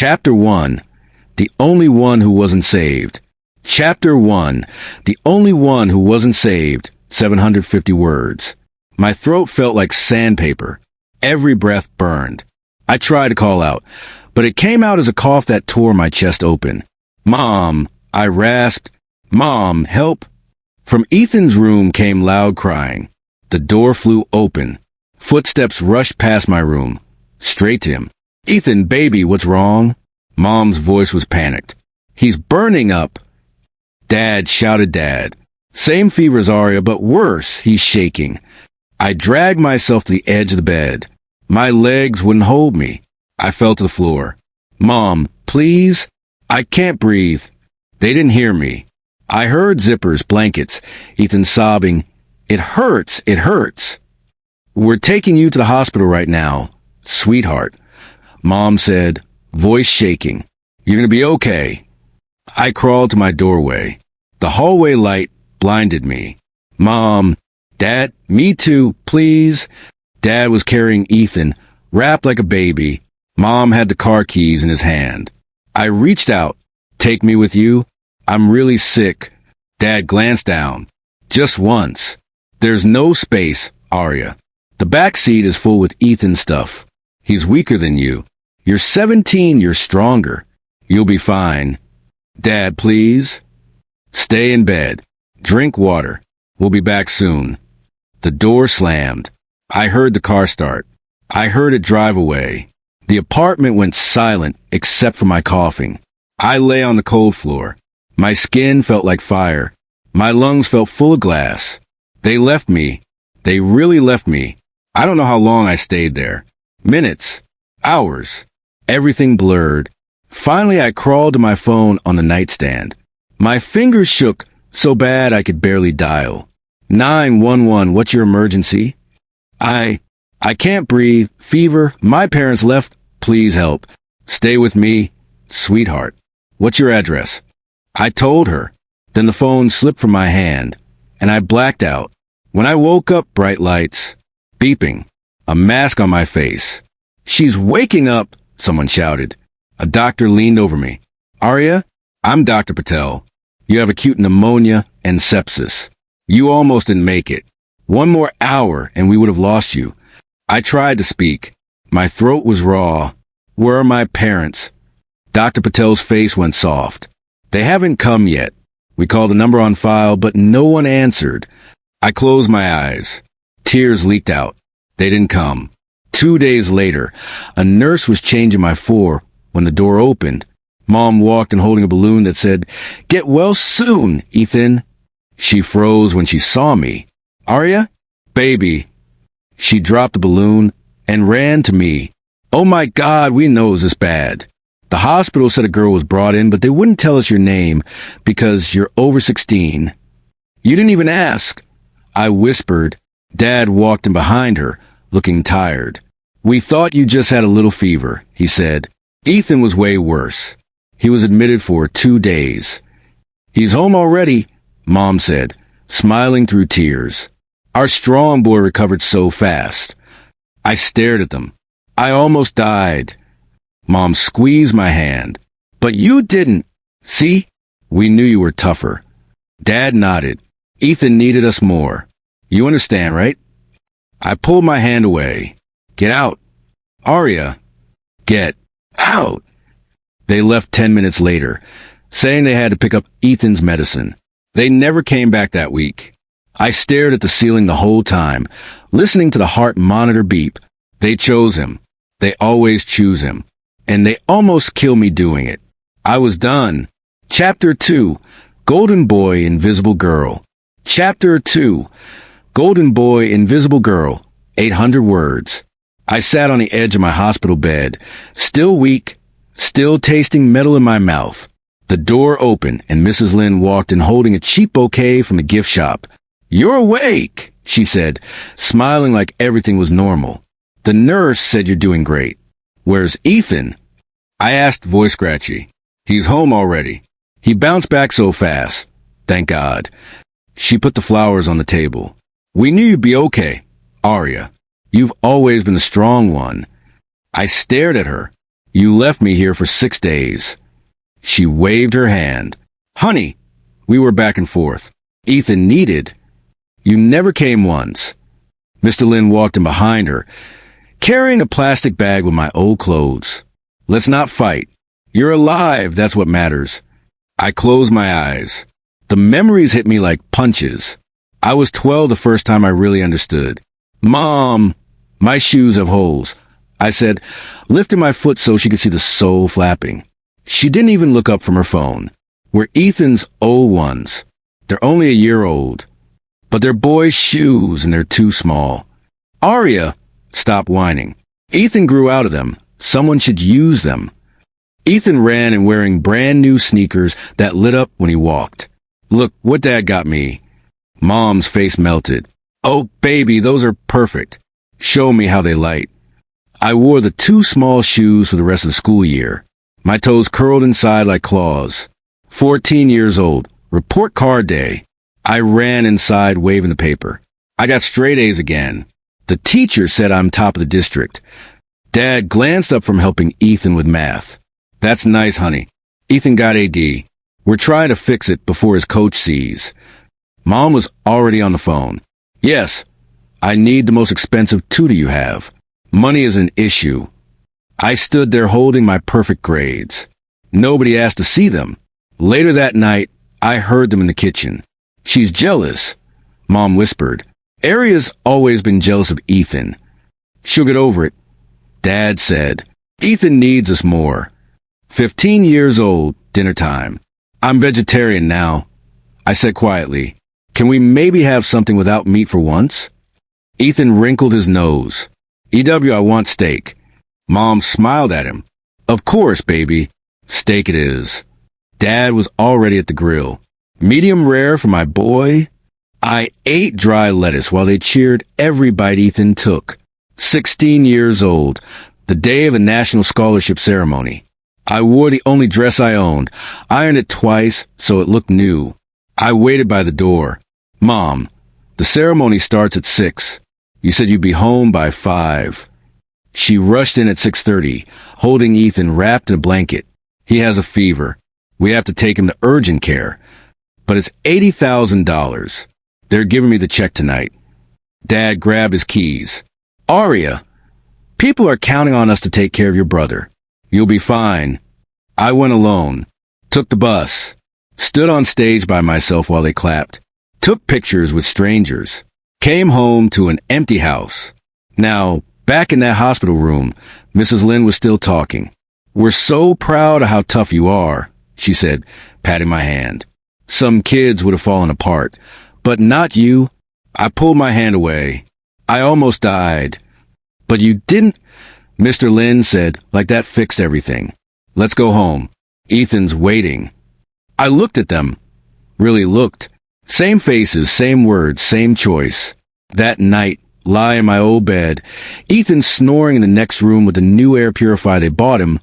Chapter 1. The Only One Who Wasn't Saved. Chapter 1. The Only One Who Wasn't Saved. 750 words. My throat felt like sandpaper. Every breath burned. I tried to call out, but it came out as a cough that tore my chest open. "Mom," I rasped. "Mom, help." From Ethan's room came loud crying. The door flew open. Footsteps rushed past my room. Straight to him. "Ethan, baby, what's wrong?" Mom's voice was panicked. "He's burning up." Dad shouted. Dad. "Same fever as Arya, but worse. He's shaking." I dragged myself to the edge of the bed. My legs wouldn't hold me. I fell to the floor. "Mom, please. I can't breathe." They didn't hear me. I heard zippers, blankets, Ethan sobbing. "It hurts. It hurts." "We're taking you to the hospital right now, sweetheart," Mom said, voice shaking. "You're gonna be okay." I crawled to my doorway. The hallway light blinded me. "Mom, Dad, me too, please." Dad was carrying Ethan, wrapped like a baby. Mom had the car keys in his hand. I reached out. "Take me with you? I'm really sick." Dad glanced down. "Just once. There's no space, Arya. The back seat is full with Ethan's stuff. He's weaker than you. You're 17, you're stronger. You'll be fine. Dad, please. Stay in bed. Drink water. We'll be back soon." The door slammed. I heard the car start. I heard it drive away. The apartment went silent except for my coughing. I lay on the cold floor. My skin felt like fire. My lungs felt full of glass. They left me. They really left me. I don't know how long I stayed there. Minutes. Hours. Everything blurred. Finally, I crawled to my phone on the nightstand. My fingers shook so bad I could barely dial. 911, what's your emergency? I can't breathe. Fever. My parents left. Please help. Stay with me. Sweetheart. What's your address? I told her. Then the phone slipped from my hand, and I blacked out. When I woke up, bright lights. Beeping. A mask on my face. "She's waking up," someone shouted. A doctor leaned over me. "Arya, I'm Dr. Patel. You have acute pneumonia and sepsis. You almost didn't make it. One more hour and we would have lost you." I tried to speak. My throat was raw. "Where are my parents?" Dr. Patel's face went soft. "They haven't come yet. We called the number on file, but no one answered." I closed my eyes. Tears leaked out. They didn't come. 2 days later, a nurse was changing my floor when the door opened. Mom walked in holding a balloon that said, "Get well soon, Ethan." She froze when she saw me. "Arya? Baby." She dropped the balloon and ran to me. "Oh my God, we know it was this bad. The hospital said a girl was brought in, but they wouldn't tell us your name because you're over 16. You didn't even ask." I whispered. Dad walked in behind her, looking tired. "We thought you just had a little fever," he said. Ethan was way worse. He was admitted for 2 days. "He's home already," Mom said, smiling through tears. Our strong boy recovered so fast. I stared at them. I almost died. Mom squeezed my hand. "But you didn't. See? We knew you were tougher." Dad nodded. "Ethan needed us more. You understand, right?" I pulled my hand away. "Get out. Arya, get out." They left 10 minutes later, saying they had to pick up Ethan's medicine. They never came back that week. I stared at the ceiling the whole time, listening to the heart monitor beep. They chose him. They always choose him. And they almost killed me doing it. I was done. Chapter 2. Golden Boy, Invisible Girl. Chapter 2. Golden Boy, Invisible Girl. 800 words. I sat on the edge of my hospital bed, still weak, still tasting metal in my mouth. The door opened, and Mrs. Lynn walked in holding a cheap bouquet from the gift shop. "You're awake," she said, smiling like everything was normal. "The nurse said you're doing great. Where's Ethan?" I asked, voice scratchy. "He's home already. He bounced back so fast. Thank God." She put the flowers on the table. "We knew you'd be okay, Arya. You've always been the strong one." I stared at her. You left me here for 6 days. She waved her hand. Honey, we were back and forth. Ethan needed. You never came once. Mr. Lin walked in behind her, carrying a plastic bag with my old clothes. Let's not fight. You're alive, that's what matters. I closed my eyes. The memories hit me like punches. I was 12 the first time I really understood. Mom, my shoes have holes, I said, lifting my foot so she could see the sole flapping. She didn't even look up from her phone. We're Ethan's old ones. They're only a year old. But they're boys' shoes and they're too small. Aria, stop whining. Ethan grew out of them. Someone should use them. Ethan ran and wearing brand new sneakers that lit up when he walked. Look what Dad got me. Mom's face melted. Oh, baby, those are perfect. Show me how they light. I wore the too small shoes for the rest of the school year. My toes curled inside like claws. 14 years old. Report card day. I ran inside waving the paper. I got straight A's again. The teacher said I'm top of the district. Dad glanced up from helping Ethan with math. That's nice, honey. Ethan got AD. We're trying to fix it before his coach sees. Mom was already on the phone. Yes, I need the most expensive tutor you have. Money is an issue. I stood there holding my perfect grades. Nobody asked to see them. Later that night, I heard them in the kitchen. She's jealous, Mom whispered. Aria's always been jealous of Ethan. She'll get over it. Dad said, Ethan needs us more. 15 years old, dinner time. I'm vegetarian now. I said quietly, can we maybe have something without meat for once? Ethan wrinkled his nose. EW, I want steak. Mom smiled at him. Of course, baby. Steak it is. Dad was already at the grill. Medium rare for my boy. I ate dry lettuce while they cheered every bite Ethan took. 16 years old, the day of a national scholarship ceremony. I wore the only dress I owned, ironed it twice so it looked new. I waited by the door. Mom, the ceremony starts at 6. You said you'd be home by 5. She rushed in at 6:30, holding Ethan wrapped in a blanket. He has a fever. We have to take him to urgent care. But it's $80,000. They're giving me the check tonight. Dad grabbed his keys. Aria, people are counting on us to take care of your brother. You'll be fine. I went alone. Took the bus. Stood on stage by myself while they clapped. Took pictures with strangers. Came home to an empty house. Now, back in that hospital room, Mrs. Lin was still talking. We're so proud of how tough you are, she said, patting my hand. Some kids would have fallen apart, but not you. I pulled my hand away. I almost died. But you didn't, Mr. Lin said, like that fixed everything. Let's go home. Ethan's waiting. I looked at them. Really looked. Same faces, same words, same choice. That night, lie in my old bed, Ethan snoring in the next room with the new air purifier they bought him.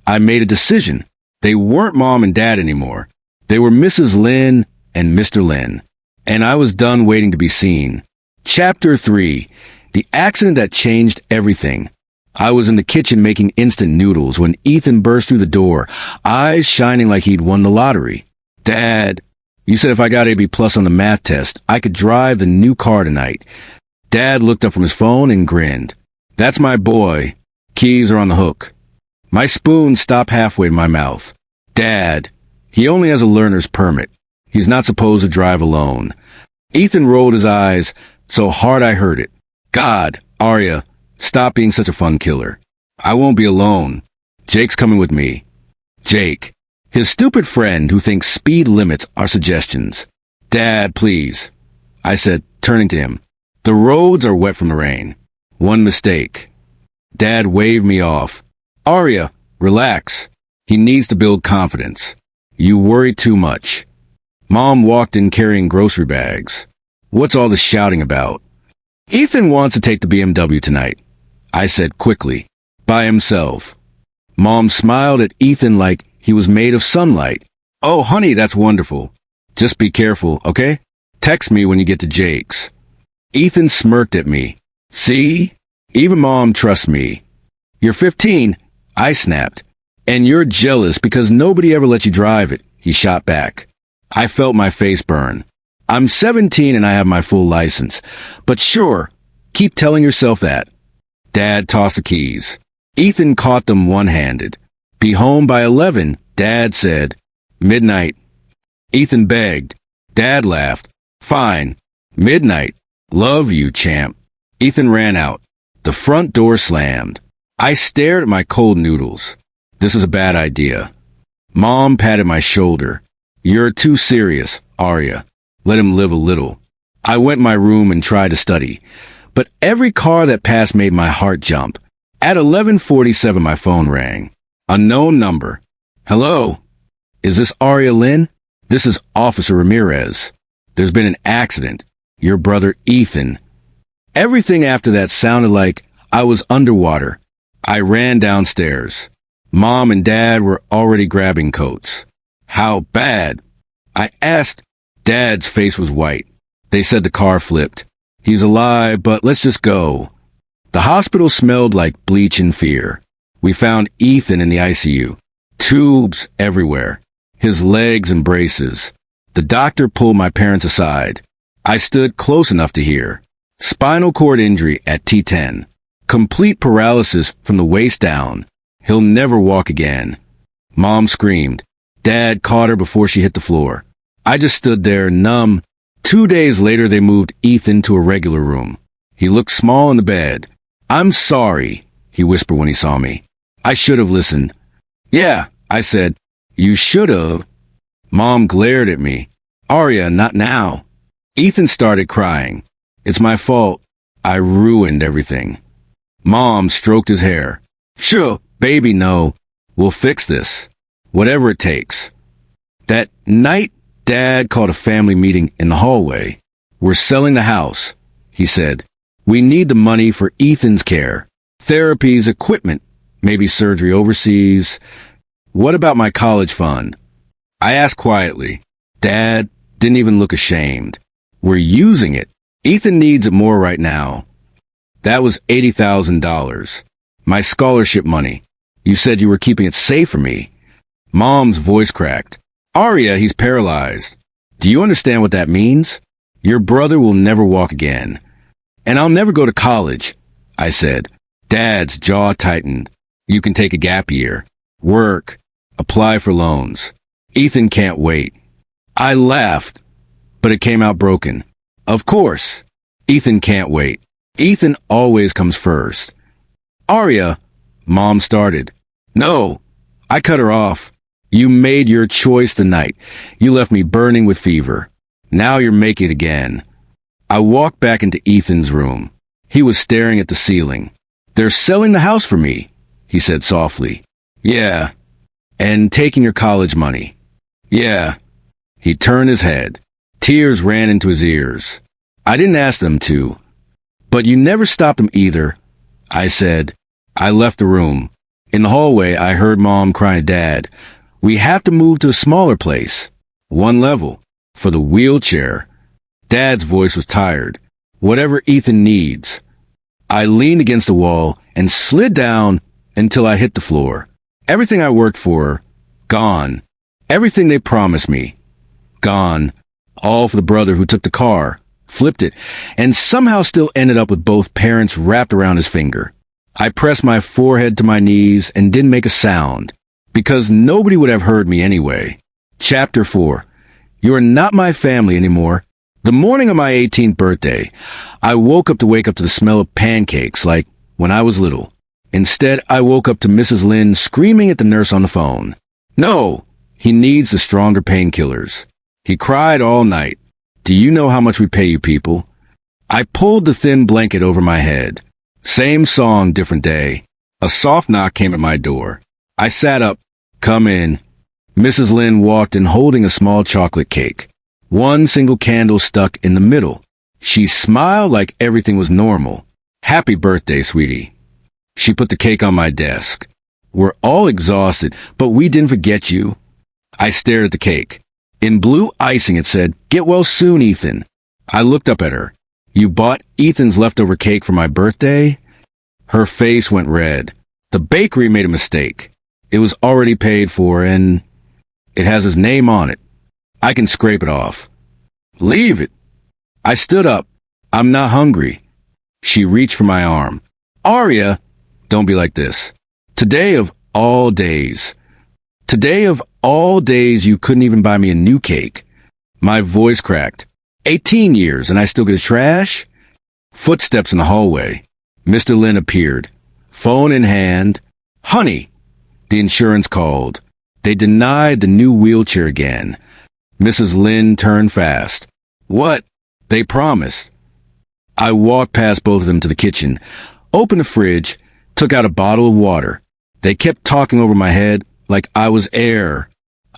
I made a decision. They weren't Mom and Dad anymore. They were Mrs. Lin and Mr. Lin. And I was done waiting to be seen. Chapter 3. The accident that changed everything. I was in the kitchen making instant noodles when Ethan burst through the door, eyes shining like he'd won the lottery. Dad, you said if I got AB+ on the math test, I could drive the new car tonight. Dad looked up from his phone and grinned. That's my boy. Keys are on the hook. My spoon stopped halfway in my mouth. Dad, he only has a learner's permit. He's not supposed to drive alone. Ethan rolled his eyes so hard I heard it. God, Aria, stop being such a fun killer. I won't be alone. Jake's coming with me. Jake, his stupid friend who thinks speed limits are suggestions. Dad, please, I said, turning to him. The roads are wet from the rain. One mistake. Dad waved me off. Aria, relax. He needs to build confidence. You worry too much. Mom walked in carrying grocery bags. What's all the shouting about? Ethan wants to take the BMW tonight, I said quickly, by himself. Mom smiled at Ethan like he was made of sunlight. Oh, honey, that's wonderful. Just be careful, okay? Text me when you get to Jake's. Ethan smirked at me. See? Even Mom trusts me. You're 15. I snapped. And you're jealous because nobody ever let you drive it, he shot back. I felt my face burn. I'm 17 and I have my full license. But sure, keep telling yourself that. Dad tossed the keys. Ethan caught them one-handed. Be home by 11, Dad said. Midnight. Ethan begged. Dad laughed. Fine. Midnight. Love you, champ. Ethan ran out. The front door slammed. I stared at my cold noodles. This is a bad idea. Mom patted my shoulder. You're too serious, Arya. Let him live a little. I went in my room and tried to study. But every car that passed made my heart jump. At 11:47, my phone rang. Unknown number. Hello? Is this Arya Lynn? This is Officer Ramirez. There's been an accident. Your brother Ethan. Everything after that sounded like I was underwater. I ran downstairs. Mom and Dad were already grabbing coats. How bad? I asked. Dad's face was white. They said the car flipped. He's alive, but let's just go. The hospital smelled like bleach and fear. We found Ethan in the ICU. Tubes everywhere. His legs and braces. The doctor pulled my parents aside. I stood close enough to hear. Spinal cord injury at T10. Complete paralysis from the waist down. He'll never walk again. Mom screamed. Dad caught her before she hit the floor. I just stood there, numb. 2 days later, they moved Ethan to a regular room. He looked small in the bed. I'm sorry, he whispered when he saw me. I should have listened. Yeah, I said. You should have. Mom glared at me. Arya, not now. Ethan started crying. It's my fault. I ruined everything. Mom stroked his hair. Sure, baby, no. We'll fix this. Whatever it takes. That night, Dad called a family meeting in the hallway. We're selling the house, he said. We need the money for Ethan's care. Therapies, equipment, maybe surgery overseas. What about my college fund? I asked quietly. Dad didn't even look ashamed. We're using it. Ethan needs it more right now. That was $80,000. My scholarship money. You said you were keeping it safe for me. Mom's voice cracked. Arya, he's paralyzed. Do you understand what that means? Your brother will never walk again. And I'll never go to college, I said. Dad's jaw tightened. You can take a gap year. Work. Apply for loans. Ethan can't wait. I laughed, but it came out broken. Of course. Ethan can't wait. Ethan always comes first. Arya, Mom started. No, I cut her off. You made your choice the night. You left me burning with fever. Now you're making it again. I walked back into Ethan's room. He was staring at the ceiling. They're selling the house for me, he said softly. Yeah. And taking your college money. Yeah. He turned his head. Tears ran into his ears. I didn't ask them to. But you never stopped him either, I said. I left the room. In the hallway, I heard Mom crying to Dad. We have to move to a smaller place. 1 level. For the wheelchair. Dad's voice was tired. Whatever Ethan needs. I leaned against the wall and slid down until I hit the floor. Everything I worked for, gone. Everything they promised me, gone. All for the brother who took the car, flipped it, and somehow still ended up with both parents wrapped around his finger. I pressed my forehead to my knees and didn't make a sound, because nobody would have heard me anyway. Chapter 4. You are not my family anymore. The morning of my 18th birthday, I woke up to the smell of pancakes like when I was little. Instead, I woke up to Mrs. Lynn screaming at the nurse on the phone. No, he needs the stronger painkillers. He cried all night. Do you know how much we pay you people? I pulled the thin blanket over my head. Same song, different day. A soft knock came at my door. I sat up. Come in. Mrs. Lynn walked in holding a small chocolate cake. One single candle stuck in the middle. She smiled like everything was normal. Happy birthday, sweetie. She put the cake on my desk. We're all exhausted, but we didn't forget you. I stared at the cake. In blue icing it said, Get well soon, Ethan. I looked up at her. You bought Ethan's leftover cake for my birthday? Her face went red. The bakery made a mistake. It was already paid for, and it has his name on it. I can scrape it off. Leave it. I stood up. I'm not hungry. She reached for my arm. Arya, don't be like this. Today of all days. Today of all days, you couldn't even buy me a new cake. My voice cracked. 18 years, and I still get trash? Footsteps in the hallway. Mr. Lin appeared. Phone in hand. Honey, the insurance called. They denied the new wheelchair again. Mrs. Lin turned fast. What? They promised. I walked past both of them to the kitchen, opened the fridge, took out a bottle of water. They kept talking over my head like I was air.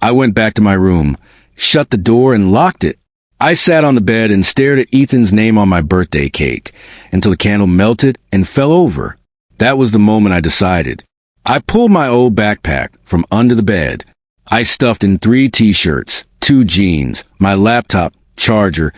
I went back to my room, shut the door, and locked it. I sat on the bed and stared at Ethan's name on my birthday cake until the candle melted and fell over. That was the moment I decided. I pulled my old backpack from under the bed. I stuffed in 3 t-shirts, 2 jeans, my laptop, charger,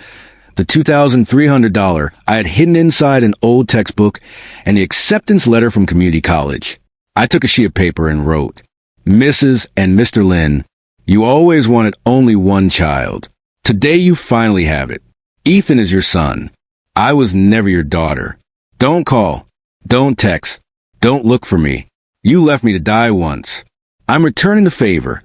the $2,300 I had hidden inside an old textbook, and the acceptance letter from community college. I took a sheet of paper and wrote, Mrs. and Mr. Lin, you always wanted only one child. Today you finally have it. Ethan is your son. I was never your daughter. Don't call. Don't text. Don't look for me. You left me to die once. I'm returning the favor.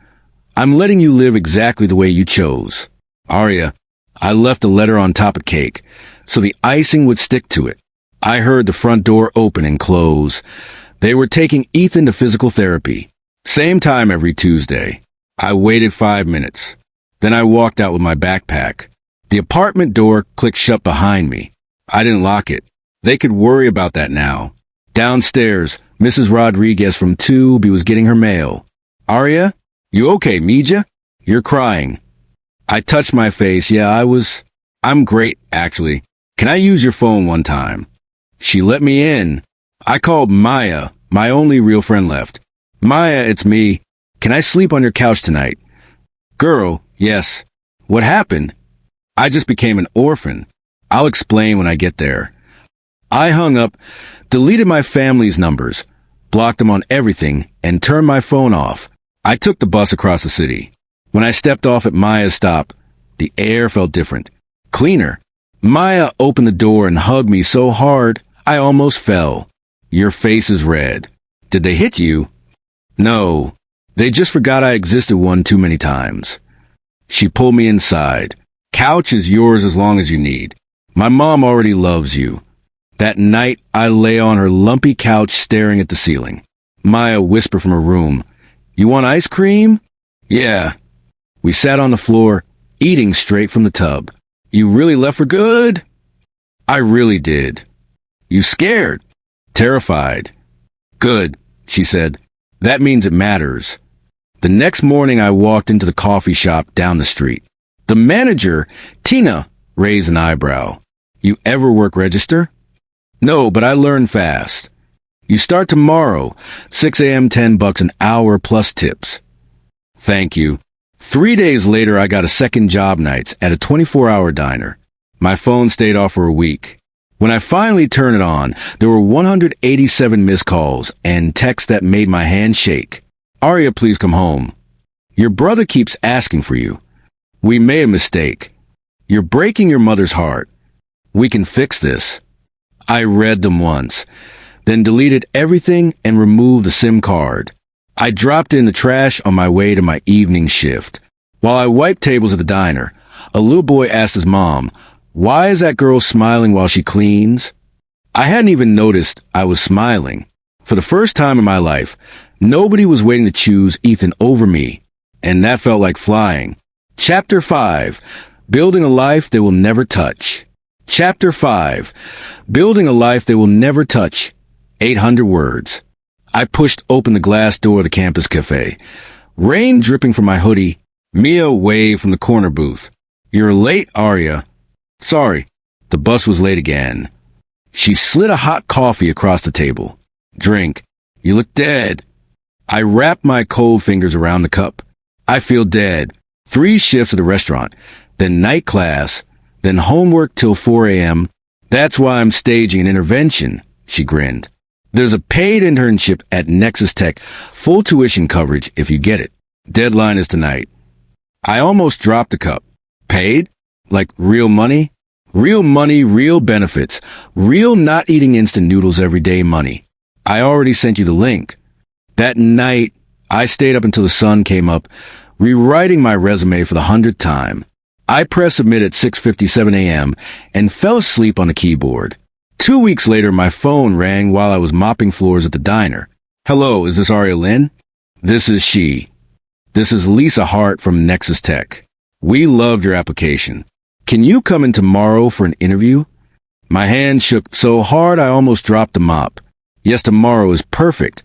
I'm letting you live exactly the way you chose. Arya, I left a letter on top of cake, so the icing would stick to it. I heard the front door open and close. They were taking Ethan to physical therapy. Same time every Tuesday. I waited 5 minutes. Then I walked out with my backpack. The apartment door clicked shut behind me. I didn't lock it. They could worry about that now. Downstairs, Mrs. Rodriguez from 2B was getting her mail. Arya, you okay, Mija? You're crying. I touched my face. Yeah, I'm great, actually. Can I use your phone one time? She let me in. I called Maya, my only real friend left. Maya, it's me. Can I sleep on your couch tonight? Girl, yes. What happened? I just became an orphan. I'll explain when I get there. I hung up, deleted my family's numbers, blocked them on everything, and turned my phone off. I took the bus across the city. When I stepped off at Maya's stop, the air felt different, cleaner. Maya opened the door and hugged me so hard, I almost fell. Your face is red. Did they hit you? No. They just forgot I existed one too many times. She pulled me inside. Couch is yours as long as you need. My mom already loves you. That night, I lay on her lumpy couch staring at the ceiling. Maya whispered from her room, You want ice cream? Yeah. We sat on the floor, eating straight from the tub. You really left for good? I really did. You scared? Terrified. Good, she said. That means it matters. The next morning I walked into the coffee shop down the street. The manager, Tina, raised an eyebrow. You ever work register? No, but I learned fast. You start tomorrow, 6 a.m., $10 an hour plus tips. Thank you. 3 days later, I got a second job nights at a 24-hour diner. My phone stayed off for a week. When I finally turned it on, there were 187 missed calls and texts that made my hand shake. Arya, please come home. Your brother keeps asking for you. We made a mistake. You're breaking your mother's heart. We can fix this. I read them once, then deleted everything and removed the SIM card. I dropped it in the trash on my way to my evening shift. While I wiped tables at the diner, a little boy asked his mom, Why is that girl smiling while she cleans? I hadn't even noticed I was smiling. For the first time in my life, nobody was waiting to choose Ethan over me, and that felt like flying. Chapter 5, Building a Life They Will Never Touch. Chapter 5, Building a Life They Will Never Touch. 800 words. I pushed open the glass door of the campus cafe. Rain dripping from my hoodie. Mia waved from the corner booth. You're late, Arya. Sorry, the bus was late again. She slid a hot coffee across the table. Drink. You look dead. I wrapped my cold fingers around the cup. I feel dead. 3 shifts at the restaurant, then night class, then homework till 4 a.m. That's why I'm staging an intervention, she grinned. There's a paid internship at Nexus Tech, full tuition coverage if you get it. Deadline is tonight. I almost dropped the cup. Paid? Like real money? Real money, real benefits. Real not eating instant noodles every day money. I already sent you the link. That night, I stayed up until the sun came up, rewriting my resume for the 100th time. I pressed submit at 6:57 a.m. and fell asleep on the keyboard. 2 weeks later, my phone rang while I was mopping floors at the diner. Hello, is this Aria Lynn? This is she. This is Lisa Hart from Nexus Tech. We loved your application. Can you come in tomorrow for an interview? My hand shook so hard I almost dropped the mop. Yes, tomorrow is perfect.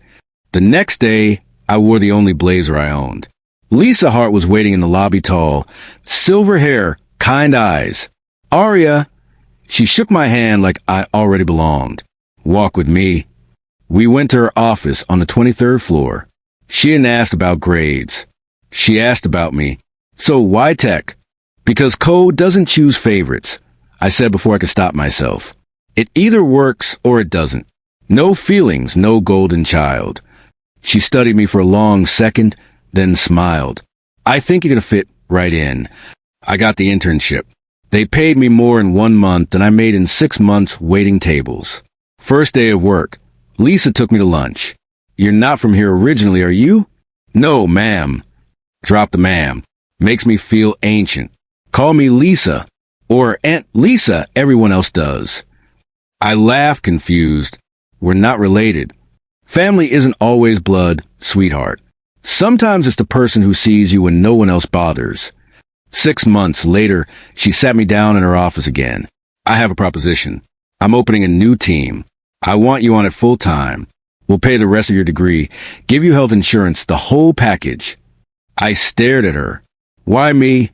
The next day, I wore the only blazer I owned. Lisa Hart was waiting in the lobby, tall, silver hair, kind eyes. Aria. She shook my hand like I already belonged. Walk with me. We went to her office on the 23rd floor. She didn't ask about grades. She asked about me. So why tech? Because code doesn't choose favorites, I said before I could stop myself. It either works or it doesn't. No feelings, no golden child. She studied me for a long second, then smiled. I think you're gonna fit right in. I got the internship. They paid me more in 1 month than I made in 6 months waiting tables. First day of work, Lisa took me to lunch. You're not from here originally, are you? No, ma'am. Drop the ma'am. Makes me feel ancient. Call me Lisa, or Aunt Lisa, everyone else does. I laughed, confused. We're not related. Family isn't always blood, sweetheart. Sometimes it's the person who sees you when no one else bothers. 6 months later, she sat me down in her office again. I have a proposition. I'm opening a new team. I want you on it full time. We'll pay the rest of your degree, give you health insurance, the whole package. I stared at her. Why me?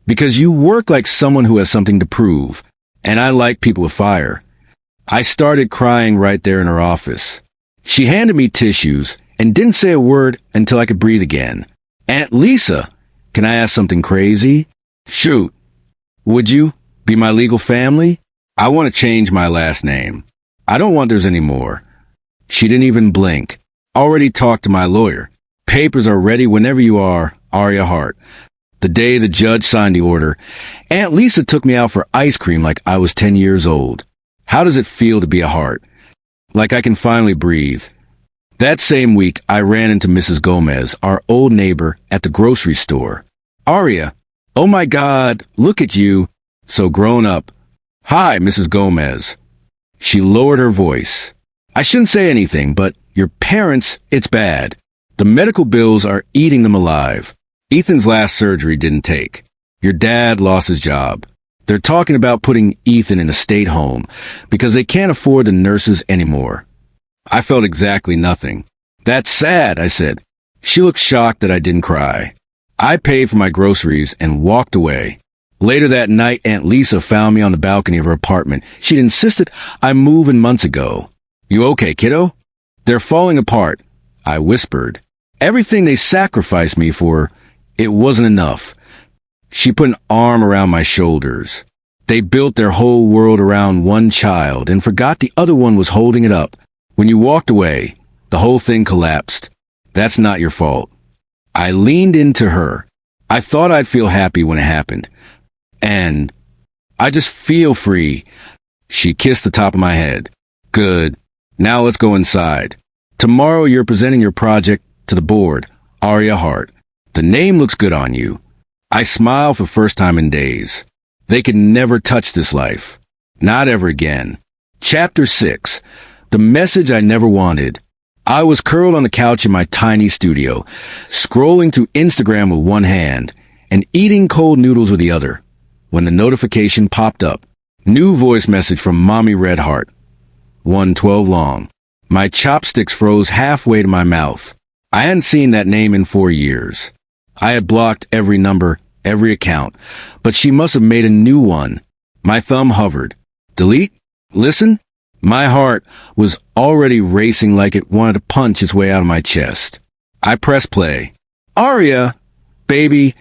Because you work like someone who has something to prove, and I like people with fire. I started crying right there in her office. She handed me tissues and didn't say a word until I could breathe again. Aunt Lisa, can I ask something crazy? Shoot. Would you be my legal family? I want to change my last name. I don't want theirs anymore. She didn't even blink. Already talked to my lawyer. Papers are ready whenever you are, Aria Hart. The day the judge signed the order, Aunt Lisa took me out for ice cream like I was 10 years old. How does it feel to be a Hart? Like I can finally breathe. That same week, I ran into Mrs. Gomez, our old neighbor, at the grocery store. Aria, oh my God, look at you. So grown up. Hi, Mrs. Gomez. She lowered her voice. I shouldn't say anything, but your parents, it's bad. The medical bills are eating them alive. Ethan's last surgery didn't take. Your dad lost his job. They're talking about putting Ethan in a state home because they can't afford the nurses anymore. I felt exactly nothing. That's sad, I said. She looked shocked that I didn't cry. I paid for my groceries and walked away. Later that night, Aunt Lisa found me on the balcony of her apartment. She'd insisted I move in months ago. You okay, kiddo? They're falling apart, I whispered. Everything they sacrificed me for, it wasn't enough. She put an arm around my shoulders. They built their whole world around one child and forgot the other one was holding it up. When you walked away, the whole thing collapsed. That's not your fault. I leaned into her. I thought I'd feel happy when it happened. And I just feel free. She kissed the top of my head. Good. Now let's go inside. Tomorrow you're presenting your project to the board, Aria Hart. The name looks good on you. I smiled for the first time in days. They could never touch this life. Not ever again. Chapter 6. The message I never wanted. I was curled on the couch in my tiny studio, scrolling through Instagram with one hand and eating cold noodles with the other, when the notification popped up. New voice message from Mommy Red Heart. 112 long. My chopsticks froze halfway to my mouth. I hadn't seen that name in 4 years. I had blocked every number, every account, but she must have made a new one. My thumb hovered. Delete? Listen? My heart was already racing like it wanted to punch its way out of my chest. I pressed play. Aria! Baby!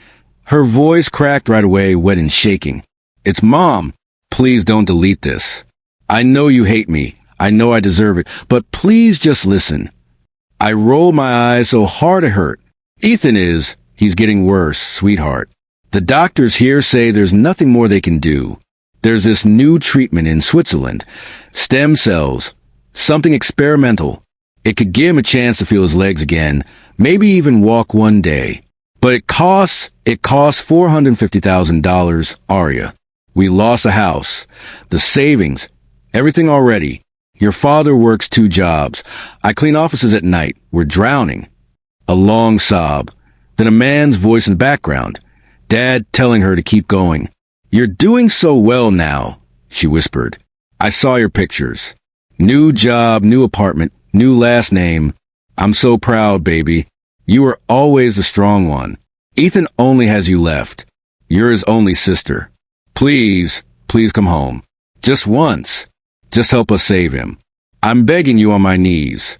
Her voice cracked right away, wet and shaking. It's Mom. Please don't delete this. I know you hate me. I know I deserve it, but please just listen. I rolled my eyes so hard it hurt. Ethan he's getting worse, sweetheart. The doctors here say there's nothing more they can do. There's this new treatment in Switzerland. Stem cells. Something experimental. It could give him a chance to feel his legs again, maybe even walk one day. But it costs $450,000, Arya. We lost a house. The savings. Everything already. Your father works 2 jobs. I clean offices at night. We're drowning. A long sob. Then a man's voice in the background. Dad telling her to keep going. You're doing so well now, she whispered. I saw your pictures. New job, new apartment, new last name. I'm so proud, baby. You were always the strong one. Ethan only has you left. You're his only sister. Please, please come home. Just once. Just help us save him. I'm begging you on my knees.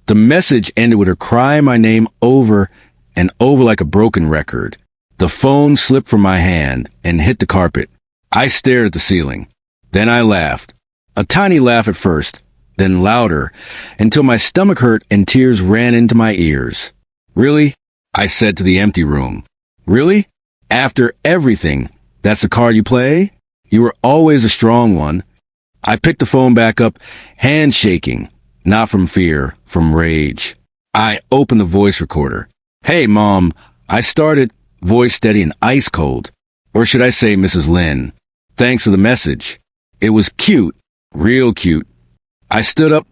The message ended with her crying my name over and over like a broken record. The phone slipped from my hand and hit the carpet. I stared at the ceiling. Then I laughed. A tiny laugh at first, then louder, until my stomach hurt and tears ran into my ears. Really? I said to the empty room. Really? After everything, that's the card you play? You were always a strong one. I picked the phone back up, hand shaking, not from fear, from rage. I opened the voice recorder. Hey, Mom, I started, voice steady and ice cold. Or should I say Mrs. Lynn? Thanks for the message. It was cute, real cute. I stood up,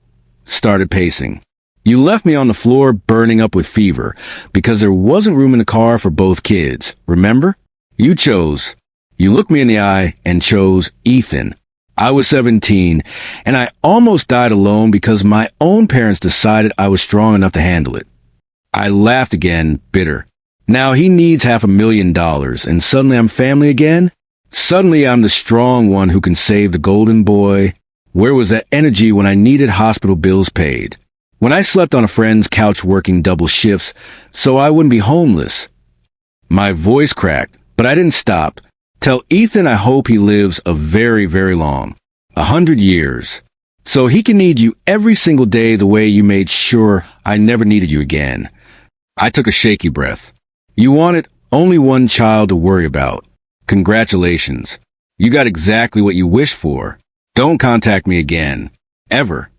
started pacing. You left me on the floor burning up with fever because there wasn't room in the car for both kids, remember? You chose. You looked me in the eye and chose Ethan. I was 17, and I almost died alone because my own parents decided I was strong enough to handle it. I laughed again, bitter. Now he needs $500,000, and suddenly I'm family again? Suddenly I'm the strong one who can save the golden boy? Where was that energy when I needed hospital bills paid? When I slept on a friend's couch working double shifts so I wouldn't be homeless? My voice cracked, but I didn't stop. Tell Ethan I hope he lives a very, very long, 100 years, so he can need you every single day the way you made sure I never needed you again. I took a shaky breath. You wanted only one child to worry about. Congratulations. You got exactly what you wished for. Don't contact me again. Ever.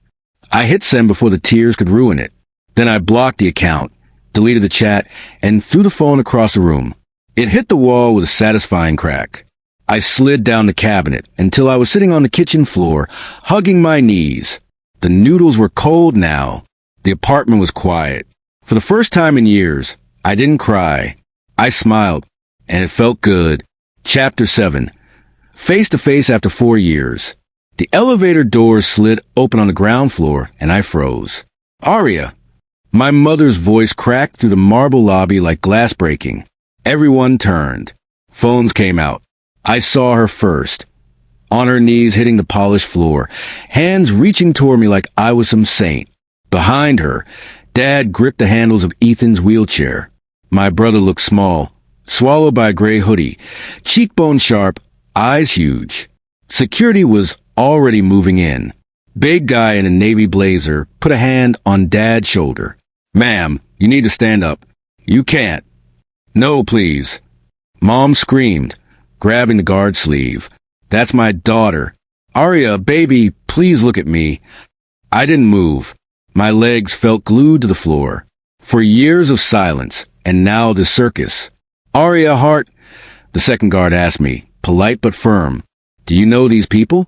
I hit send before the tears could ruin it. Then I blocked the account, deleted the chat, and threw the phone across the room. It hit the wall with a satisfying crack. I slid down the cabinet until I was sitting on the kitchen floor, hugging my knees. The noodles were cold now. The apartment was quiet. For the first time in years, I didn't cry. I smiled, and it felt good. Chapter 7. Face to face after 4 years. The elevator doors slid open on the ground floor, and I froze. Arya. My mother's voice cracked through the marble lobby like glass breaking. Everyone turned. Phones came out. I saw her first. On her knees hitting the polished floor, hands reaching toward me like I was some saint. Behind her, Dad gripped the handles of Ethan's wheelchair. My brother looked small, swallowed by a gray hoodie, cheekbone sharp, eyes huge. Security was already moving in. Big guy in a navy blazer put a hand on Dad's shoulder. Ma'am, you need to stand up. You can't. No, please. Mom screamed, grabbing the guard sleeve. That's my daughter. Arya, baby, please look at me. I didn't move. My legs felt glued to the floor. For years of silence, and now the circus. Arya Hart, the second guard asked me, polite but firm. Do you know these people?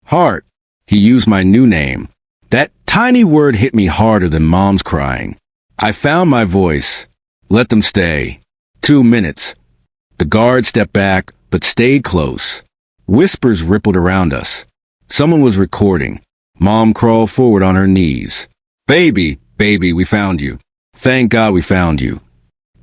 Hart. He used my new name. That tiny word hit me harder than Mom's crying. I found my voice. Let them stay. 2 minutes. The guard stepped back, but stayed close. Whispers rippled around us. Someone was recording. Mom crawled forward on her knees. Baby, baby, we found you. Thank God we found you.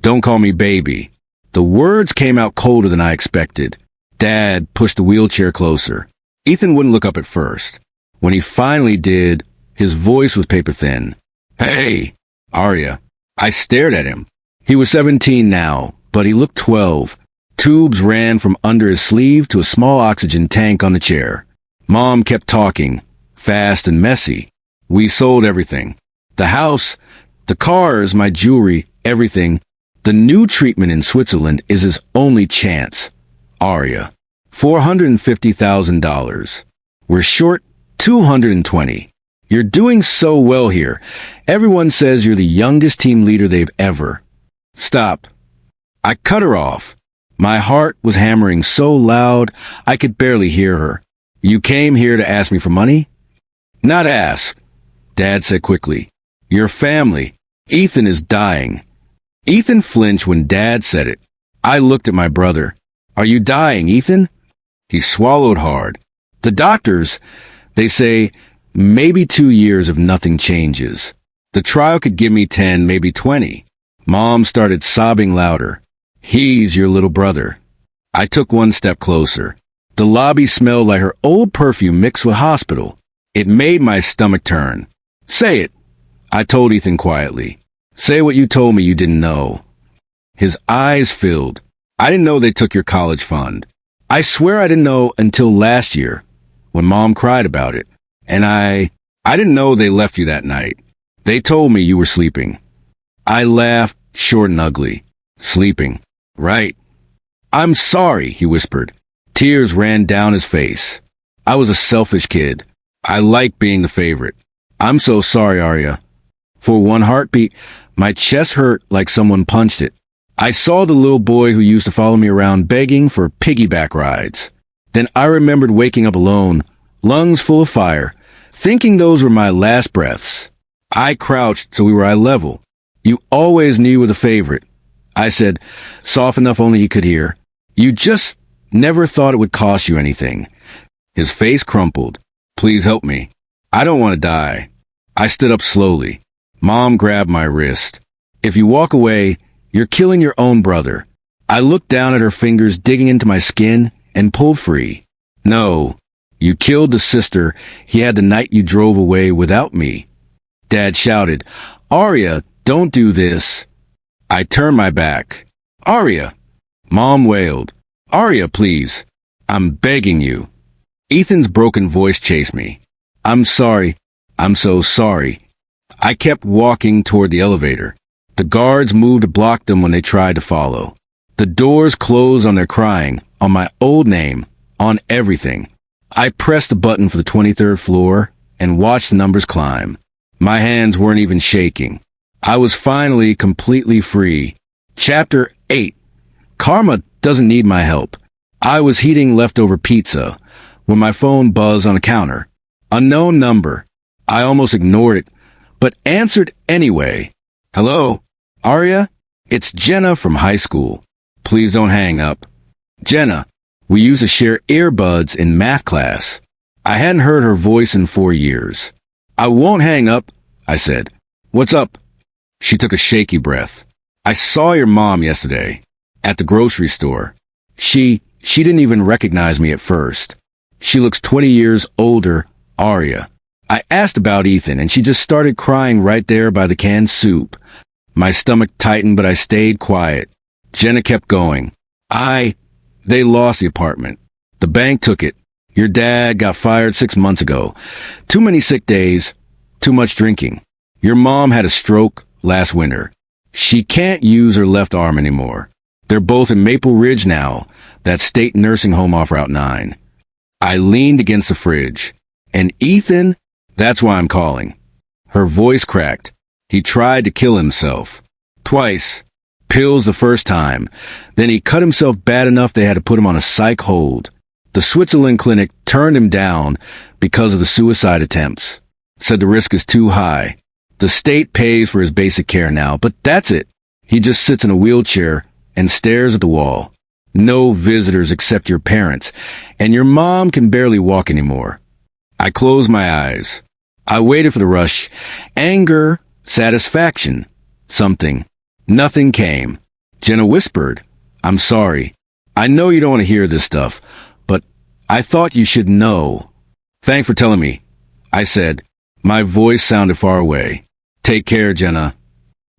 Don't call me baby. The words came out colder than I expected. Dad pushed the wheelchair closer. Ethan wouldn't look up at first. When he finally did, his voice was paper thin. Hey, Arya. I stared at him. He was 17 now, but he looked 12. Tubes ran from under his sleeve to a small oxygen tank on the chair. Mom kept talking, fast and messy. We sold everything. The house, the cars, my jewelry, everything. The new treatment in Switzerland is his only chance. Aria. $450,000. We're short 220. You're doing so well here. Everyone says you're the youngest team leader they've ever. Stop. I cut her off. My heart was hammering so loud I could barely hear her. You came here to ask me for money? Not ask, Dad said quickly. Your family. Ethan is dying. Ethan flinched when Dad said it. I looked at my brother. Are you dying, Ethan? He swallowed hard. The doctors, they say, maybe 2 years if nothing changes. The trial could give me 10, maybe 20. Mom started sobbing louder. He's your little brother. I took one step closer. The lobby smelled like her old perfume mixed with hospital. It made my stomach turn. Say it, I told Ethan quietly. Say what you told me you didn't know. His eyes filled. I didn't know they took your college fund. I swear I didn't know until last year, when Mom cried about it. And I didn't know they left you that night. They told me you were sleeping. I laughed, short and ugly. Sleeping. Right. I'm sorry, he whispered. Tears ran down his face. I was a selfish kid. I liked being the favorite. I'm so sorry, Aria. For one heartbeat, my chest hurt like someone punched it. I saw the little boy who used to follow me around begging for piggyback rides. Then I remembered waking up alone, lungs full of fire, thinking those were my last breaths. I crouched so we were eye level. You always knew you were the favorite. I said, soft enough only he could hear. You just never thought it would cost you anything. His face crumpled. Please help me. I don't want to die. I stood up slowly. Mom grabbed my wrist. If you walk away, you're killing your own brother. I looked down at her fingers digging into my skin and pulled free. No, you killed the sister he had the night you drove away without me. Dad shouted, Aria, don't do this. I turned my back. Aria. Mom wailed. Aria, please. I'm begging you. Ethan's broken voice chased me. I'm sorry. I'm so sorry. I kept walking toward the elevator. The guards moved to block them when they tried to follow. The doors closed on their crying, on my old name, on everything. I pressed the button for the 23rd floor and watched the numbers climb. My hands weren't even shaking. I was finally completely free. Chapter 8. Karma doesn't need my help. I was heating leftover pizza when my phone buzzed on the counter. Unknown number. I almost ignored it, but answered anyway. Hello, Aria? It's Jenna from high school. Please don't hang up. Jenna, we used to share earbuds in math class. I hadn't heard her voice in 4 years. I won't hang up, I said. What's up? She took a shaky breath. I saw your mom yesterday, at the grocery store. She didn't even recognize me at first. She looks 20 years older, Aria. I asked about Ethan, and she just started crying right there by the canned soup. My stomach tightened, but I stayed quiet. Jenna kept going. They lost the apartment. The bank took it. Your dad got fired 6 months ago. Too many sick days, too much drinking. Your mom had a stroke last winter. She can't use her left arm anymore. They're both in Maple Ridge now, that state nursing home off Route 9. I leaned against the fridge. And Ethan, that's why I'm calling. Her voice cracked. He tried to kill himself. Twice. Pills the first time. Then he cut himself bad enough they had to put him on a psych hold. The Switzerland clinic turned him down because of the suicide attempts. Said the risk is too high. The state pays for his basic care now, but that's it. He just sits in a wheelchair and stares at the wall. No visitors except your parents, and your mom can barely walk anymore. I closed my eyes. I waited for the rush. Anger, satisfaction, something. Nothing came. Jenna whispered, I'm sorry. I know you don't want to hear this stuff, but I thought you should know. Thanks for telling me, I said. My voice sounded far away. Take care, Jenna.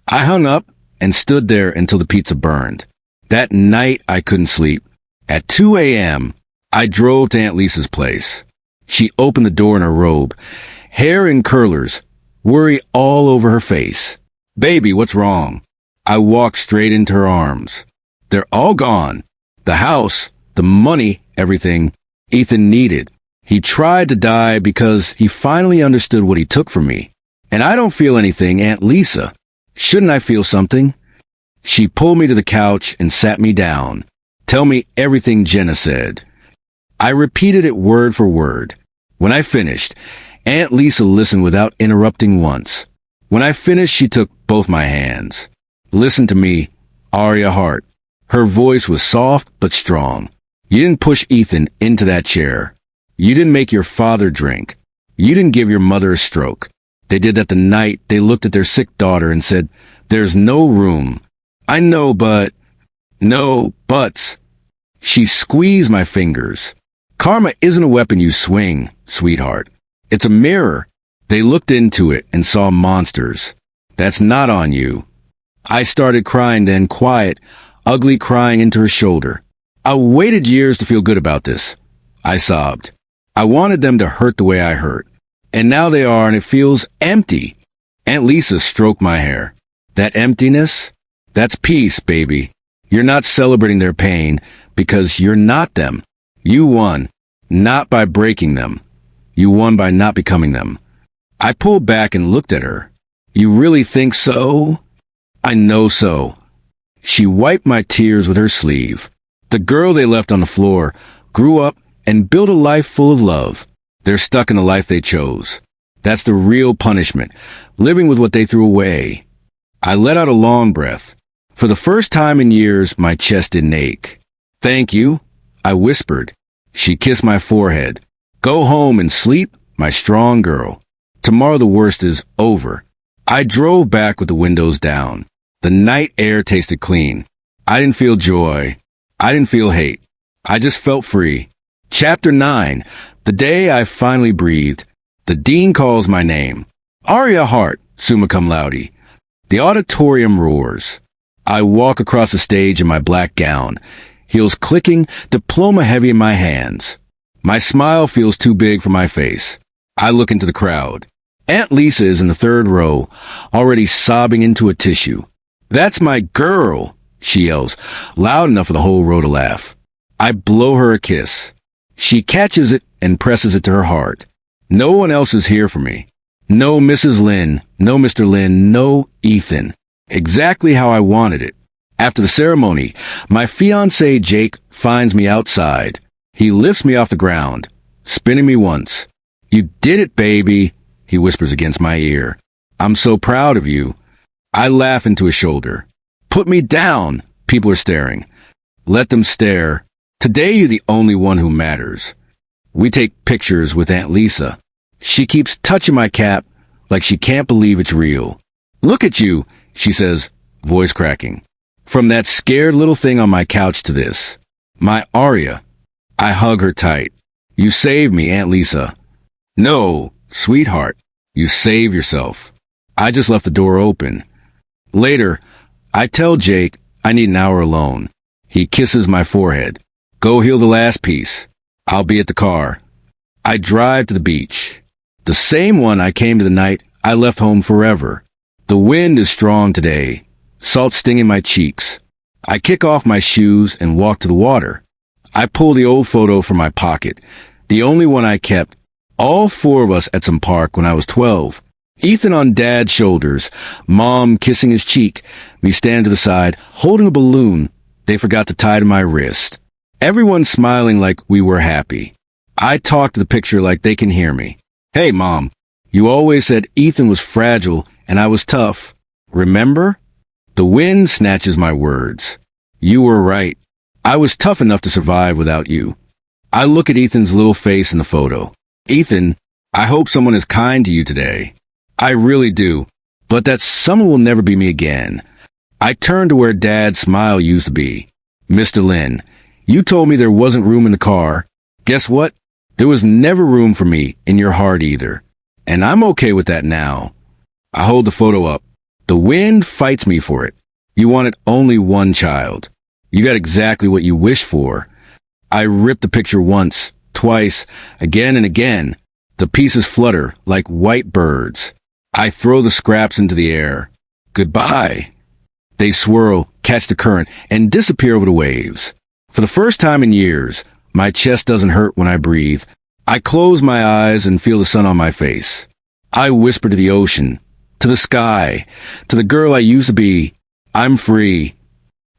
I hung up and stood there until the pizza burned. That night I couldn't sleep. At 2 a.m., I drove to Aunt Lisa's place. She opened the door in her robe, hair in curlers, worry all over her face. Baby, what's wrong? I walked straight into her arms. They're all gone. The house, the money, everything Ethan needed. He tried to die because he finally understood what he took from me. And I don't feel anything, Aunt Lisa. Shouldn't I feel something? She pulled me to the couch and sat me down. Tell me everything Jenna said. I repeated it word for word. When I finished, Aunt Lisa listened without interrupting once. When I finished, she took both my hands. Listen to me, Arya Hart. Her voice was soft but strong. You didn't push Ethan into that chair. You didn't make your father drink. You didn't give your mother a stroke. They did that the night they looked at their sick daughter and said, "There's no room." I know, but... No buts. She squeezed my fingers. Karma isn't a weapon you swing, sweetheart. It's a mirror. They looked into it and saw monsters. That's not on you. I started crying then, quiet, ugly crying into her shoulder. I waited years to feel good about this. I sobbed. I wanted them to hurt the way I hurt. And now they are, and it feels empty. Aunt Lisa stroked my hair. That emptiness? That's peace, baby. You're not celebrating their pain because you're not them. You won, not by breaking them. You won by not becoming them. I pulled back and looked at her. You really think so? I know so. She wiped my tears with her sleeve. The girl they left on the floor grew up and built a life full of love. They're stuck in the life they chose. That's the real punishment, living with what they threw away. I let out a long breath. For the first time in years, my chest didn't ache. Thank you, I whispered. She kissed my forehead. Go home and sleep, my strong girl. Tomorrow the worst is over. I drove back with the windows down. The night air tasted clean. I didn't feel joy. I didn't feel hate. I just felt free. Chapter 9. The day I finally breathed. The dean calls my name. Arya Hart, summa cum laude. The auditorium roars. I walk across the stage in my black gown, heels clicking, diploma heavy in my hands. My smile feels too big for my face. I look into the crowd. Aunt Lisa is in the third row, already sobbing into a tissue. That's my girl, she yells, loud enough for the whole row to laugh. I blow her a kiss. She catches it and presses it to her heart. No one else is here for me. No Mrs. Lynn, no Mr. Lynn, no Ethan. Exactly how I wanted it. After the ceremony, my fiancé Jake finds me outside. He lifts me off the ground, spinning me once. You did it, baby, he whispers against my ear. I'm so proud of you. I laugh into his shoulder. Put me down. People are staring. Let them stare. Today you're the only one who matters. We take pictures with Aunt Lisa. She keeps touching my cap like she can't believe it's real. Look at you, she says, voice cracking. From that scared little thing on my couch to this. My Arya. I hug her tight. You saved me, Aunt Lisa. No, sweetheart. You save yourself. I just left the door open. Later, I tell Jake I need an hour alone. He kisses my forehead. Go heal the last piece. I'll be at the car. I drive to the beach. The same one I came to the night I left home forever. The wind is strong today. Salt stinging my cheeks. I kick off my shoes and walk to the water. I pull the old photo from my pocket, the only one I kept. All four of us at some park when I was 12. Ethan on Dad's shoulders, Mom kissing his cheek, me standing to the side, holding a balloon they forgot to tie to my wrist. Everyone smiling like we were happy. I talk to the picture like they can hear me. Hey, Mom, you always said Ethan was fragile and I was tough. Remember? The wind snatches my words. You were right. I was tough enough to survive without you. I look at Ethan's little face in the photo. Ethan, I hope someone is kind to you today. I really do. But that someone will never be me again. I turn to where Dad's smile used to be. Mr. Lynn, you told me there wasn't room in the car. Guess what? There was never room for me in your heart either. And I'm okay with that now. I hold the photo up. The wind fights me for it. You wanted only one child. You got exactly what you wished for. I rip the picture once, twice, again and again. The pieces flutter like white birds. I throw the scraps into the air. Goodbye. They swirl, catch the current, and disappear over the waves. For the first time in years, my chest doesn't hurt when I breathe. I close my eyes and feel the sun on my face. I whisper to the ocean, to the sky, to the girl I used to be, I'm free.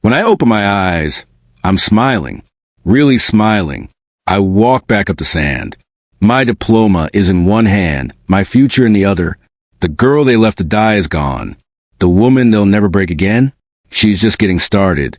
When I open my eyes, I'm smiling, really smiling. I walk back up the sand. My diploma is in one hand, my future in the other. The girl they left to die is gone. The woman they'll never break again? She's just getting started.